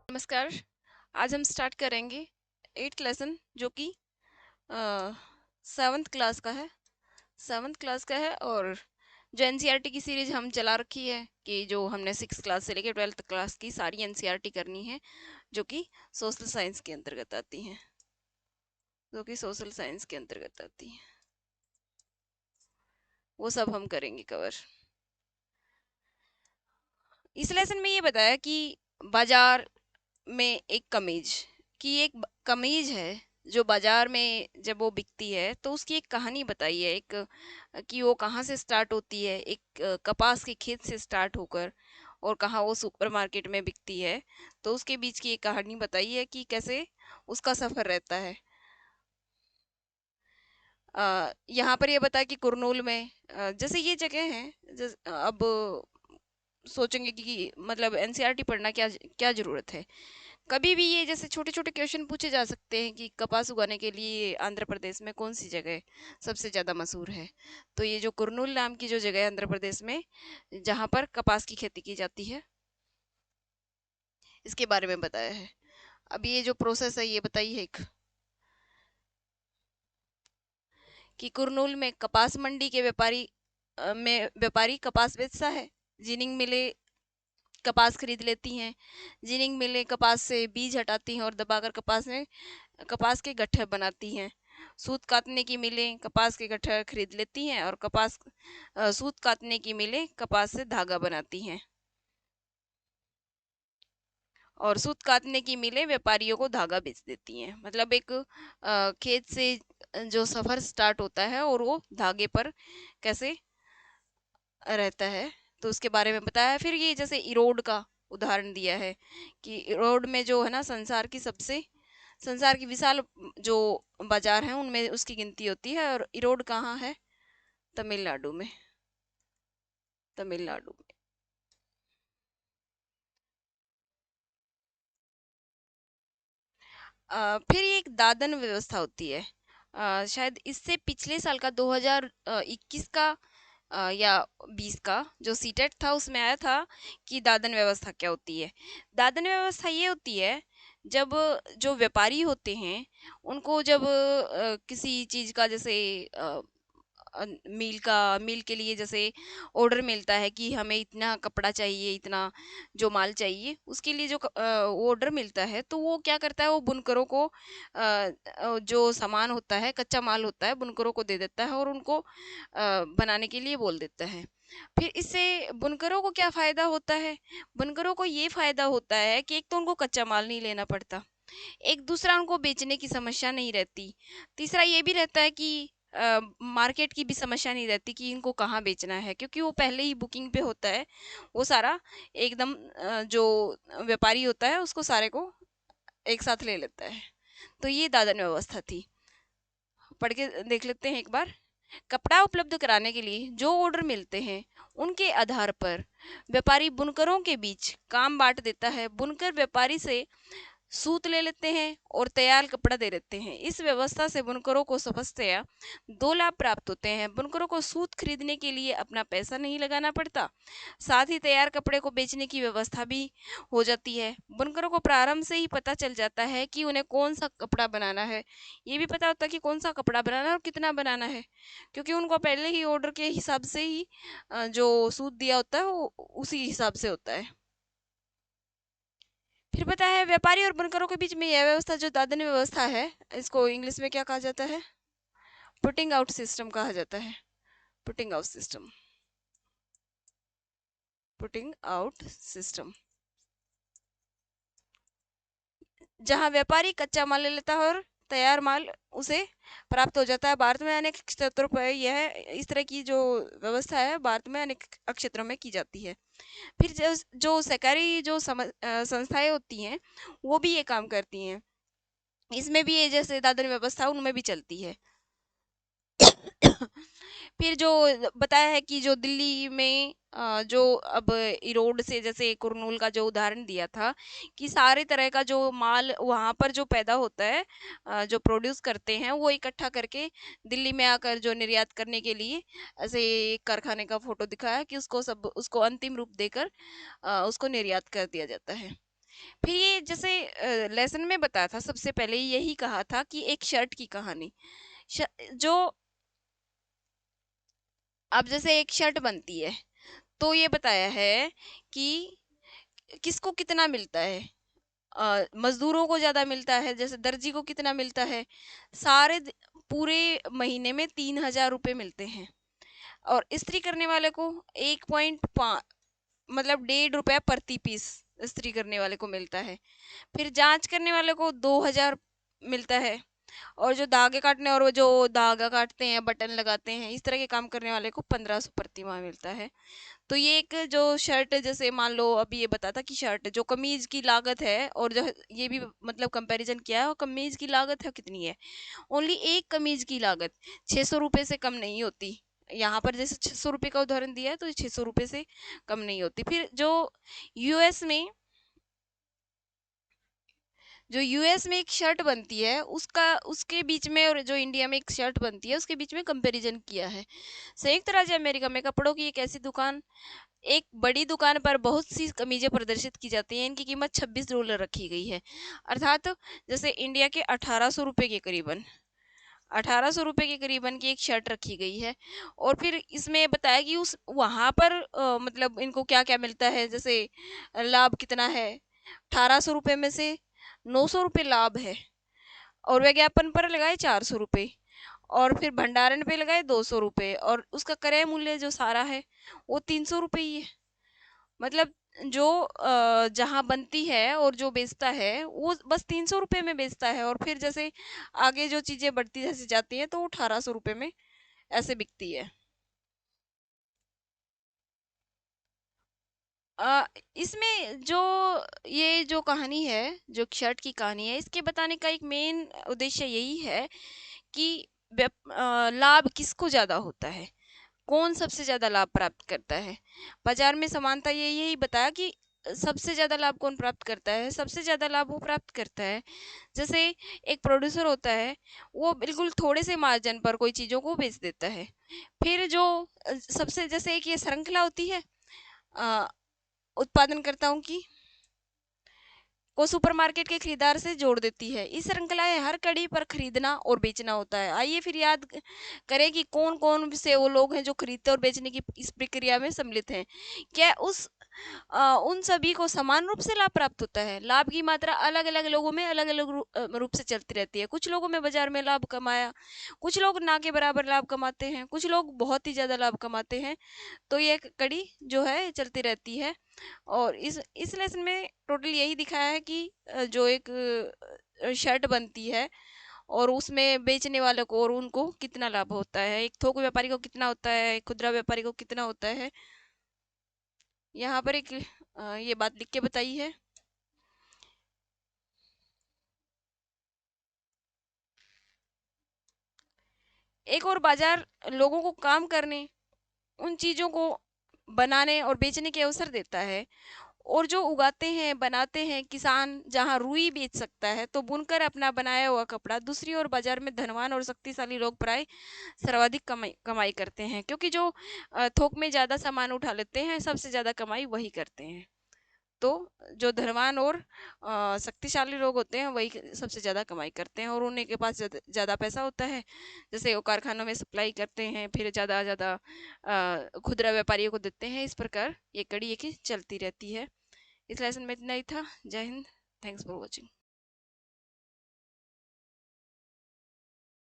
नमस्कार। आज हम स्टार्ट करेंगे 8th लेसन जो कि 7th क्लास का है और जो एनसीईआरटी की सीरीज हम चला रखी है कि जो हमने 6th क्लास से लेकर 12th क्लास की सारी एनसीईआरटी करनी है जो कि सोशल साइंस के अंतर्गत आती हैं वो सब हम करेंगे कवर। इस लेसन में ये बताया कि बाजार में एक कमीज कमीज है जो बाजार में जब वो बिकती है तो उसकी एक कहानी बताई है, एक कि वो कहाँ से स्टार्ट होती है, एक कपास के खेत से स्टार्ट होकर और कहाँ वो सुपरमार्केट में बिकती है। तो उसके बीच की एक कहानी बताई है कि कैसे उसका सफर रहता है। यहाँ पर ये बताया कि कुरनूल में जैसे ये जगह है, अब सोचेंगे कि मतलब एनसीईआरटी पढ़ना क्या क्या जरूरत है। कभी भी ये जैसे छोटे छोटे क्वेश्चन पूछे जा सकते हैं कि कपास उगाने के लिए आंध्र प्रदेश में कौन सी जगह सबसे ज़्यादा मशहूर है। तो ये जो कुरनूल नाम की जो जगह है आंध्र प्रदेश में जहाँ पर कपास की खेती की जाती है, इसके बारे में बताया है। अब ये जो प्रोसेस है ये बताइए एक कि कुरनूल में कपास मंडी के व्यापारी कपास बेचता है। जिनिंग मिले कपास खरीद लेती हैं। जिनिंग मिलें कपास से बीज हटाती हैं और दबाकर कपास के गट्ठर बनाती हैं। सूत काटने की मिलें कपास के गट्ठर खरीद लेती हैं और सूत काटने की मिलें कपास से धागा बनाती हैं और सूत काटने की मिलें व्यापारियों को धागा बेच देती हैं। मतलब एक खेत से जो सफर स्टार्ट होता है और वो धागे पर कैसे रहता है तो उसके बारे में बताया है। फिर ये जैसे इरोड का उदाहरण दिया है कि इरोड में जो है ना संसार की विशाल जो बाजार हैं उनमें उसकी गिनती होती है और इरोड कहाँ है? तमिलनाडु में। तमिलनाडु में। फिर ये एक दादन व्यवस्था होती है। शायद इससे पिछले साल का 2021 का या 20 का जो सीटेट था उसमें आया था कि दादन व्यवस्था क्या होती है। दादन व्यवस्था ये होती है जब जो व्यापारी होते हैं उनको जब किसी चीज का जैसे मील के लिए जैसे ऑर्डर मिलता है कि हमें इतना कपड़ा चाहिए, इतना जो माल चाहिए, उसके लिए जो ऑर्डर मिलता है तो वो क्या करता है, वो बुनकरों को जो सामान होता है, कच्चा माल होता है, बुनकरों को दे देता है और उनको बनाने के लिए बोल देता है। फिर इससे बुनकरों को क्या फायदा होता है? बुनकरों को ये फायदा होता है कि एक तो उनको कच्चा माल नहीं लेना पड़ता, एक दूसरा उनको बेचने की समस्या नहीं रहती, तीसरा ये भी रहता है कि मार्केट की भी समस्या नहीं रहती कि इनको कहाँ बेचना है, क्योंकि वो पहले ही बुकिंग पे होता है। वो सारा एकदम जो व्यापारी होता है उसको सारे को एक साथ ले लेता है। तो ये दादन व्यवस्था थी। पढ़ के देख लेते हैं एक बार। कपड़ा उपलब्ध कराने के लिए जो ऑर्डर मिलते हैं उनके आधार पर व्यापारी बुनकरों के बीच काम बांट देता है। बुनकर व्यापारी से सूत ले लेते हैं और तैयार कपड़ा दे देते हैं। इस व्यवस्था से बुनकरों को समझतया दो लाभ प्राप्त होते हैं। बुनकरों को सूत खरीदने के लिए अपना पैसा नहीं लगाना पड़ता, साथ ही तैयार कपड़े को बेचने की व्यवस्था भी हो जाती है। बुनकरों को प्रारंभ से ही पता चल जाता है कि उन्हें कौन सा कपड़ा बनाना है। ये भी पता होता है कि कौन सा कपड़ा बनाना है और कितना बनाना है, क्योंकि उनको पहले ही ऑर्डर के हिसाब से ही जो सूत दिया होता है वो उसी हिसाब से होता है। फिर पता है व्यापारी और बुनकरों के बीच में यह व्यवस्था जो दादन व्यवस्था है, इसको इंग्लिश में क्या कहा जाता है? पुटिंग आउट सिस्टम कहा जाता है। Putting out system. Putting out system जहां व्यापारी कच्चा माल ले लेता है और तैयार माल उसे प्राप्त हो जाता है। भारत में अनेक क्षेत्रों पर यह इस तरह की जो व्यवस्था है भारत में अनेक क्षेत्रों में की जाती है। फिर जो सरकारी संस्थाएं होती हैं वो भी ये काम करती हैं। इसमें भी ये जैसे दादन व्यवस्था उनमें भी चलती है। फिर जो बताया है कि जो दिल्ली में जो अब इरोड से, जैसे कुरनूल का जो उदाहरण दिया था, कि सारे तरह का जो माल वहाँ पर जो पैदा होता है, जो प्रोड्यूस करते हैं, वो इकट्ठा करके दिल्ली में आकर जो निर्यात करने के लिए ऐसे एक कारखाने का फोटो दिखाया कि उसको अंतिम रूप देकर उसको निर्यात कर दिया जाता है। फिर ये जैसे लेसन में बताया था, सबसे पहले यही कहा था कि एक शर्ट की कहानी, जो अब जैसे एक शर्ट बनती है, तो ये बताया है कि किसको कितना मिलता है। मजदूरों को ज्यादा मिलता है, जैसे दर्जी को कितना मिलता है, पूरे महीने में 3,000 रुपये मिलते हैं। और इस्त्री करने वाले को 1.5, मतलब 1.5 रुपया प्रति पीस इस्त्री करने वाले को मिलता है। फिर जांच करने वाले को 2,000 मिलता है। और जो धागे काटने और वो जो धागा काटते हैं, बटन लगाते हैं, इस तरह के काम करने वाले को 1,500 प्रति माह मिलता है। तो ये एक जो शर्ट, जैसे मान लो अभी ये बता था कि शर्ट जो कमीज की लागत है, और जो ये भी मतलब कंपैरिजन किया है, और कमीज की लागत है कितनी है, ओनली एक कमीज की लागत 600 रुपये से कम नहीं होती। यहाँ पर जैसे 600 रुपये का उदाहरण दिया है, तो 600 रुपये से कम नहीं होती। फिर जो यूएस में एक शर्ट बनती है, उसका उसके बीच में, और जो इंडिया में एक शर्ट बनती है, उसके बीच में कंपैरिजन किया है। संयुक्त राज्य अमेरिका में कपड़ों की एक ऐसी दुकान, एक बड़ी दुकान पर बहुत सी कमीजें प्रदर्शित की जाती हैं, इनकी कीमत $26 रखी गई है। अर्थात जैसे इंडिया के 1,800 रुपये के करीबन, 1,800 रुपये के करीबन की एक शर्ट रखी गई है। और फिर इसमें बताया कि उस वहां पर मतलब इनको क्या क्या मिलता है, जैसे लाभ कितना है। 1,800 रुपये में से 900 रुपये लाभ है, और विज्ञापन पर लगाए 400 रुपये, और फिर भंडारण पे लगाए 200 रुपये, और उसका क्रय मूल्य जो सारा है वो 300 रुपये ही है। मतलब जो जहाँ बनती है और जो बेचता है, वो बस 300 रुपये में बेचता है, और फिर जैसे आगे जो चीजें बढ़ती जैसे जाती हैं, तो वो 1,800 रुपये में ऐसे बिकती है। अ, इसमें जो ये जो कहानी है, जो शर्ट की कहानी है, इसके बताने का एक मेन उद्देश्य यही है कि लाभ किसको ज्यादा होता है, कौन सबसे ज्यादा लाभ प्राप्त करता है। बाजार में समानता ये यही बताया कि सबसे ज्यादा लाभ कौन प्राप्त करता है। सबसे ज्यादा लाभ वो प्राप्त करता है, जैसे एक प्रोड्यूसर होता है, वो बिल्कुल थोड़े से मार्जिन पर कोई चीजों को बेच देता है। फिर जो सबसे, जैसे एक ये श्रृंखला होती है अ, उत्पादनकर्ताओं की, को सुपरमार्केट के खरीदार से जोड़ देती है। इस श्रृंखला हर कड़ी पर खरीदना और बेचना होता है। आइए फिर याद करें कि कौन कौन से वो लोग हैं जो खरीदते और बेचने की इस प्रक्रिया में सम्मिलित हैं। क्या उन सभी को समान रूप से लाभ प्राप्त होता है। लाभ की मात्रा अलग अलग लोगों में अलग अलग रूप से चलती रहती है। कुछ लोगों में बाजार में लाभ कमाया, कुछ लोग ना के बराबर लाभ कमाते हैं, कुछ लोग बहुत ही ज्यादा लाभ कमाते हैं। तो ये कड़ी जो है चलती रहती है। और इस लेसन में टोटल यही दिखाया है कि जो एक शर्ट बनती है, और उसमें बेचने वाले को और उनको कितना लाभ होता है, एक थोक व्यापारी को कितना होता है, एक खुदरा व्यापारी को कितना होता है। यहाँ पर एक ये बात लिख के बताई है। एक और बाजार लोगों को काम करने, उन चीजों को बनाने और बेचने के अवसर देता है। और जो उगाते हैं बनाते हैं किसान, जहाँ रुई बेच सकता है, तो बुनकर अपना बनाया हुआ कपड़ा दूसरी ओर बाजार में धनवान और शक्तिशाली लोग प्राय सर्वाधिक कमाई कमाई करते हैं, क्योंकि जो थोक में ज्यादा सामान उठा लेते हैं, सबसे ज्यादा कमाई वही करते हैं। तो जो धनवान और शक्तिशाली लोग होते हैं, वही सबसे ज्यादा कमाई करते हैं, और उन्हीं के पास ज्यादा पैसा होता है। जैसे वो कारखानों में सप्लाई करते हैं, फिर ज्यादा ज्यादा खुदरा व्यापारियों को देते हैं। इस प्रकार ये कड़ी एक ही चलती रहती है। इस लेसन में इतना ही था। जय हिंद। Thanks for watching.